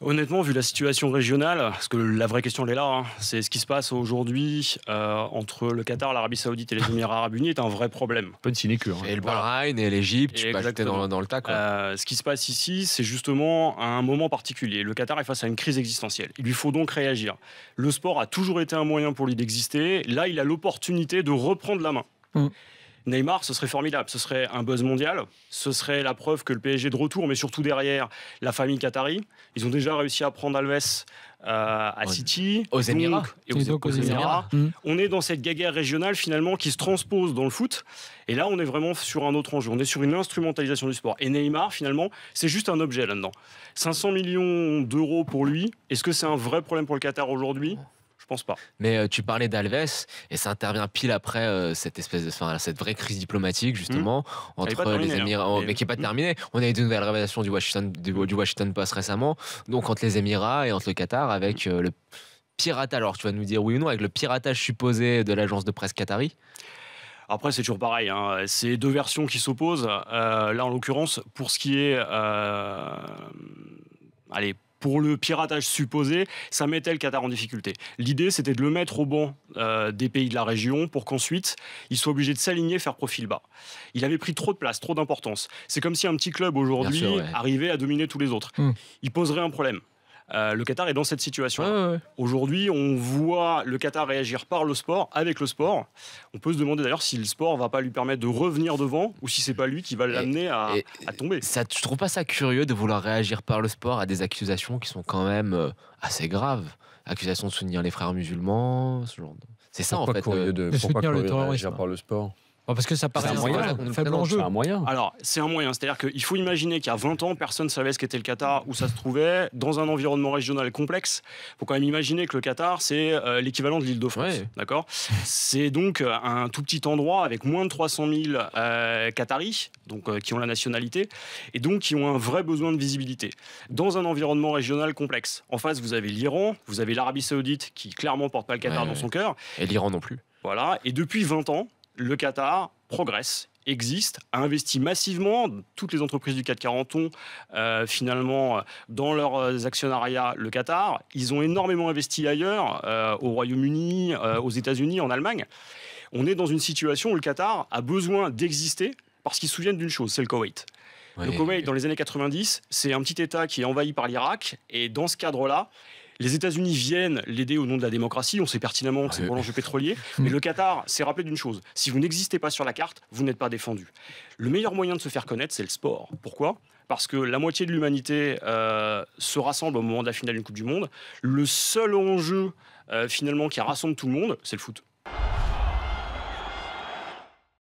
Honnêtement, vu la situation régionale, parce que la vraie question elle est là, hein, c'est ce qui se passe aujourd'hui entre le Qatar, l'Arabie Saoudite et les Émirats Arabes Unis est un vrai problème. Un peu de sinécure. Et le Bahreïn et l'Égypte, tu peux ajouter Exactement. dans le tas, quoi. Ce qui se passe ici, c'est justement un moment particulier. Le Qatar est face à une crise existentielle. Il lui faut donc réagir. Le sport a toujours été un moyen pour lui d'exister. Là, il a l'opportunité de reprendre la main. Neymar, ce serait formidable. Ce serait un buzz mondial. Ce serait la preuve que le PSG est de retour, mais surtout derrière la famille qatari. Ils ont déjà réussi à prendre Alves à City. Aux Émirats. Et donc aux Émirats. On est dans cette guéguerre régionale finalement qui se transpose dans le foot. Et là, on est vraiment sur un autre enjeu. On est sur une instrumentalisation du sport. Et Neymar, finalement, c'est juste un objet là-dedans. 500 millions d'euros pour lui. Est-ce que c'est un vrai problème pour le Qatar aujourd'hui ? Je pense pas. Mais tu parlais d'Alves et ça intervient pile après cette vraie crise diplomatique justement entre les Émirats, mais qui n'est pas terminée. On a eu de nouvelles révélations du Washington Post récemment, donc entre les Émirats et entre le Qatar avec le piratage. Alors tu vas nous dire oui ou non avec le piratage supposé de l'agence de presse qatari. Après, c'est toujours pareil. Hein. C'est deux versions qui s'opposent. Là, en l'occurrence, pour ce qui est, pour le piratage supposé, ça mettait le Qatar en difficulté. L'idée, c'était de le mettre au banc des pays de la région pour qu'ensuite, il soit obligé de s'aligner, faire profil bas. Il avait pris trop de place, trop d'importance. C'est comme si un petit club aujourd'hui arrivait à dominer tous les autres. Il poserait un problème. Le Qatar est dans cette situation. Aujourd'hui, on voit le Qatar réagir par le sport, avec le sport. On peut se demander d'ailleurs si le sport va pas lui permettre de revenir devant ou si c'est pas lui qui va l'amener à tomber. Tu trouves pas ça curieux de vouloir réagir par le sport à des accusations qui sont quand même assez graves? Accusations de soutenir les frères musulmans, ce genre de... C'est ça pourquoi en fait. Pourquoi soutenir le réagir terrorisme par le sport? Parce que ça paraît un faible enjeu. C'est un moyen. Alors, c'est un moyen. C'est-à-dire qu'il faut imaginer qu'il y a 20 ans, personne ne savait ce qu'était le Qatar, où ça se trouvait, dans un environnement régional complexe. Il faut quand même imaginer que le Qatar, c'est l'équivalent de l'Île-de-France. D'accord ? C'est donc un tout petit endroit avec moins de 300 000 Qataris, donc, qui ont la nationalité, et donc qui ont un vrai besoin de visibilité. Dans un environnement régional complexe. En face, vous avez l'Iran, vous avez l'Arabie Saoudite, qui clairement porte pas le Qatar dans son cœur. Et l'Iran non plus. Voilà. Et depuis 20 ans, le Qatar progresse, existe, a investi massivement. Toutes les entreprises du CAC 40 ont finalement dans leurs actionnariats le Qatar. Ils ont énormément investi ailleurs, au Royaume-Uni, aux États-Unis, en Allemagne. On est dans une situation où le Qatar a besoin d'exister parce qu'ils se souviennent d'une chose, c'est le Koweït. Le Koweït, dans les années 90, c'est un petit État qui est envahi par l'Irak. Et dans ce cadre-là, les États-Unis viennent l'aider au nom de la démocratie. On sait pertinemment que c'est pour l'enjeu pétrolier. Mais le Qatar s'est rappelé d'une chose. Si vous n'existez pas sur la carte, vous n'êtes pas défendu. Le meilleur moyen de se faire connaître, c'est le sport. Pourquoi ? Parce que la moitié de l'humanité se rassemble au moment de la finale d'une Coupe du Monde. Le seul enjeu, finalement, qui rassemble tout le monde, c'est le foot.